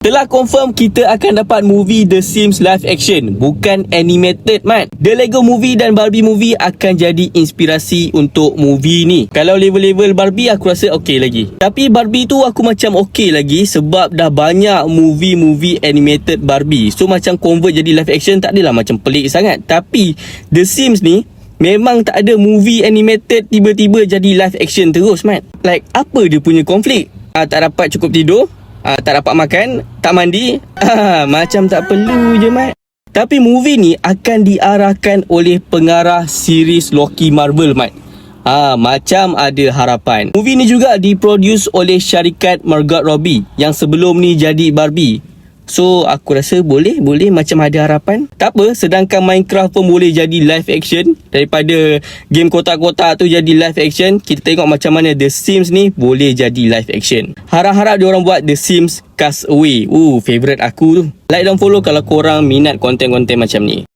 Telah confirm kita akan dapat movie The Sims live action, bukan animated, Mat. The Lego Movie dan Barbie Movie akan jadi inspirasi untuk movie ni. Kalau level-level Barbie aku rasa okey lagi. Tapi Barbie tu aku macam okey lagi sebab dah banyak movie animated Barbie. So macam convert jadi live action tak adalah macam pelik sangat. Tapi The Sims ni memang tak ada movie animated tiba-tiba jadi live action terus, Mat. Like apa dia punya konflik? Tak dapat cukup tidur, tak dapat makan, tak mandi, macam tak perlu je, Mat. Tapi movie ni akan diarahkan oleh pengarah series Loki Marvel, Mat. Macam ada harapan. Movie ni juga diproduce oleh syarikat Margot Robbie yang sebelum ni jadi Barbie. So aku rasa boleh macam ada harapan. Tak apa, sedangkan Minecraft pun boleh jadi live action. Daripada game kotak-kotak tu jadi live action, kita tengok macam mana The Sims ni boleh jadi live action. Harap-harap diorang buat The Sims Cast Away. Favourite aku tu. Like dan follow kalau korang minat konten-konten macam ni.